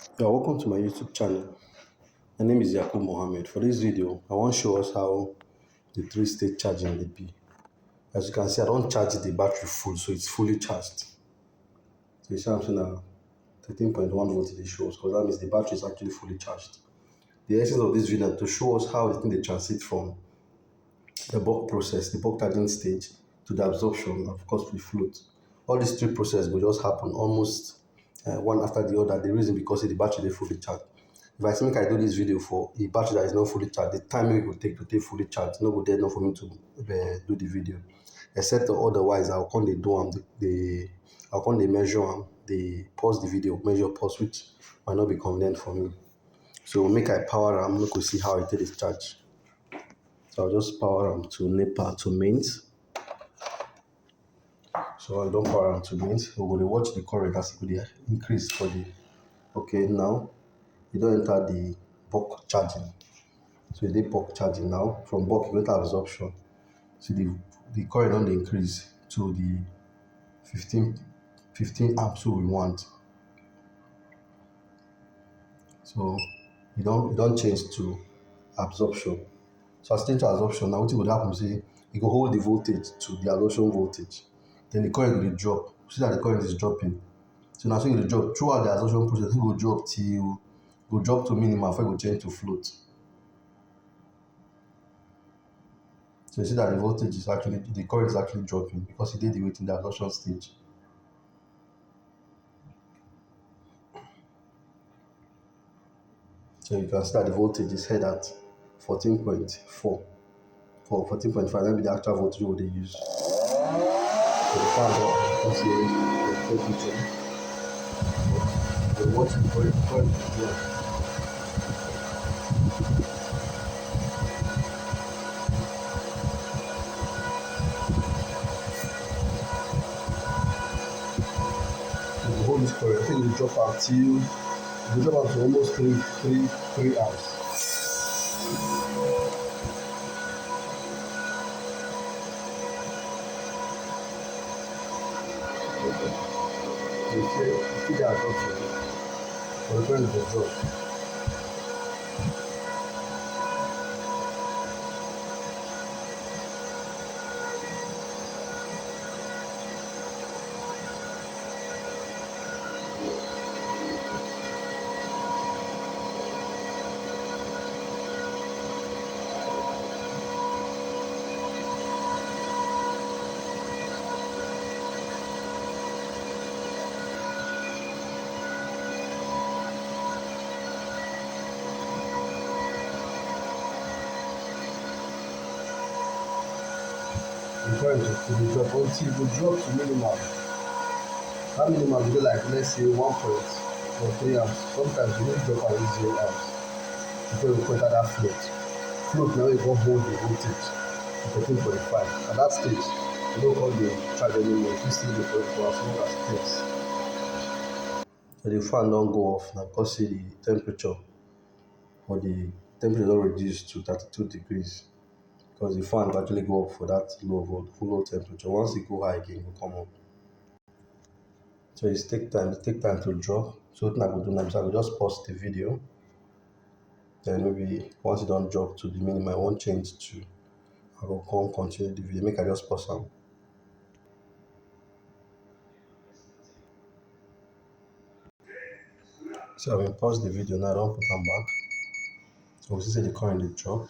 Yeah, welcome to my YouTube channel. My name is Yakub Mohammed. For this video, I want to show us how the three-stage charging will be. As you can see, I don't charge the battery full, so it's fully charged. So you see I'm saying now 13.1 volts it shows, because that means the battery is actually fully charged. The essence of this video is to show us how the thing they transit from the bulk process, the bulk charging stage, to the absorption, and of course, the float. All these three processes will just happen almost one after the other. The reason because the battery is fully charged. If I say make I do this video for a battery that is not fully charged, the time it will take to take fully charged, no go there enough for me to do the video. Except otherwise, I'll come they do I'll come they measure they pause the video, measure pause, which might not be convenient for me. So make I power am, make we see how it take is charge. So I'll just power am to NEPA to mains. So I don't power am to mains. We're going to watch the current as it will increase for the. Okay, now you don't enter the bulk charging. So you dey bulk charging now. From bulk you enter absorption. So the current don dey increase to the 15 amps we want. So you don't change to absorption. So as change to absorption, now wetin go happen say e go hold the voltage to the absorption voltage. Then the current will drop. See that the current is dropping. So now so e go drop throughout the absorption process. It go drop till go drop to minimum before it go change to float. So you see that the voltage is actually the current is actually dropping because it did the waiting the absorption stage. So you can see that the voltage is head at 14.4 for 14.5. That be the actual voltage we they use. So the fan don't see the temperature. But watch the current is drop. So the hold this current, I think it will drop until it will drop up to almost 3 hours. So you see that absorption. For the current will drop. The current will drop until it will drop to minimum. That minimum will be like let's say 1.3 amps. Sometimes you need to drop at 0 amps before you enter that float. Float now you can hold the voltage to 13.5. At that stage, you don't call the charge anymore. You still the for as long as it takes. So the fan don't go off now because see the temperature for the temperature don't reduce to 32 degrees. Because the fan will actually go up for that low temperature. Once it go high again, it will come up. So it take time to drop. So what I go do now is I will just pause the video. Then maybe once it don't drop to the minimum, I won't change to I will come continue the video. Make I just pause am. So I will pause the video now, I don't put am back. So we see the current dey drop.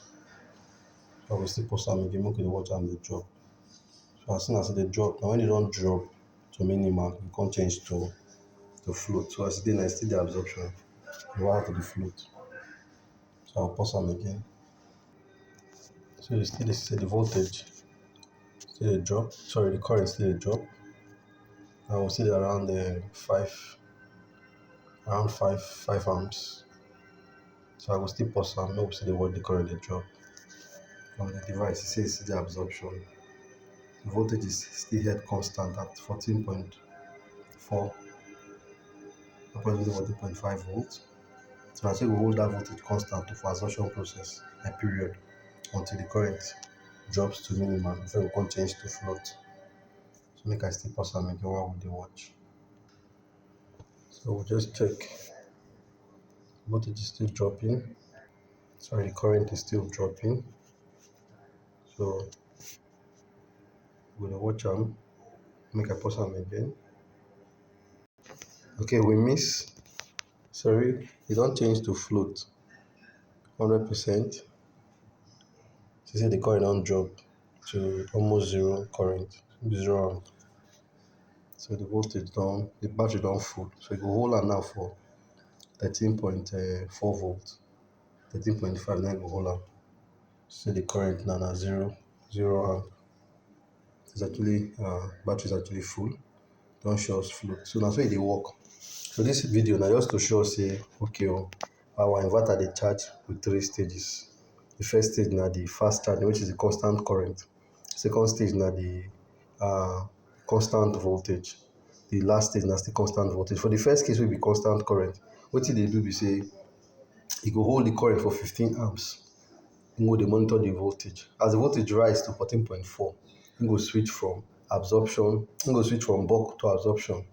I will still pause am again, make we watch am dey drop. So as soon as they drop, now when they don't drop to minimum, you can't change to float. So as it is still the absorption, you want to the float. So I'll pause them again. So you still see the voltage still a drop. Sorry, the current still a drop. I will see around the five amps. So I will still pause them. Now we see the current a drop. From the device, it says the absorption. The voltage is still held constant at 14.4, approximately 14.5 volts. So I say we hold that voltage constant for absorption process a period until the current drops to minimum before we can change to float. So make I still pause am again while we dey watch. So we'll just check Voltage is still dropping. Sorry, the current is still dropping. So we're gonna watch them. Make a pause them again. Okay, we miss. Sorry, it don't change to float. 100%. She said the current don't drop to almost zero current, 0 amp. So the voltage down, the battery down full. So it go hold am now for 13.4 volts, 13.5 now go hold am. So the current now na zero amp. It's actually battery is actually full. Don't show us float. So that's why they work. So this video now just to show us say okay our inverter they charge with 3 stages. The first stage now the fast charging, which is the constant current. Second stage now the constant voltage. The last stage now still constant voltage. For the first case will be constant current. What they do be say e go hold the current for 15 amps. You go dey monitor the voltage. As the voltage rise to 14.4, you go switch from absorption, you go switch from bulk to absorption.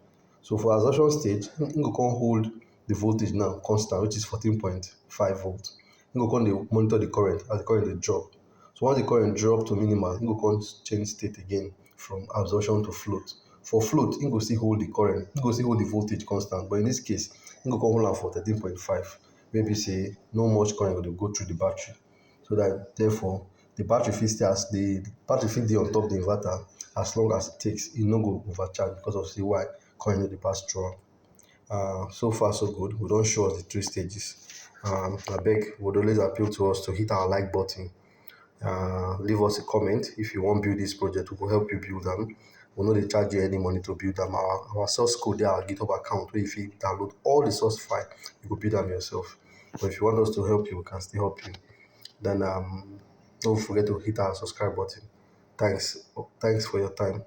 So for absorption stage, you go come hold the voltage now constant, which is 14.5 volts. You go come dey monitor the current as the current dey drop. So once the current drop to minimal, you go come change state again from absorption to float. For float, you go still hold the current, you go still hold the voltage constant, but in this case, you go come hold am for 13.5, wey be say no much current go dey go through the battery. So that therefore the battery fit stay as the battery fit dey on top the inverter as long as it takes. E no go overcharge because of say why current no dey pass through am. So far so good. We don show us the 3 stages. Abeg, we would always appeal to us to hit our like button. Leave us a comment if you wan build this project. We go help you build am. We no dey charge you any money to build am. Our source code dey our GitHub account where you fit download all the source file. You go build am yourself. But if you want us to help you, we can still help you. Then don't forget to hit our subscribe button. Thanks for your time.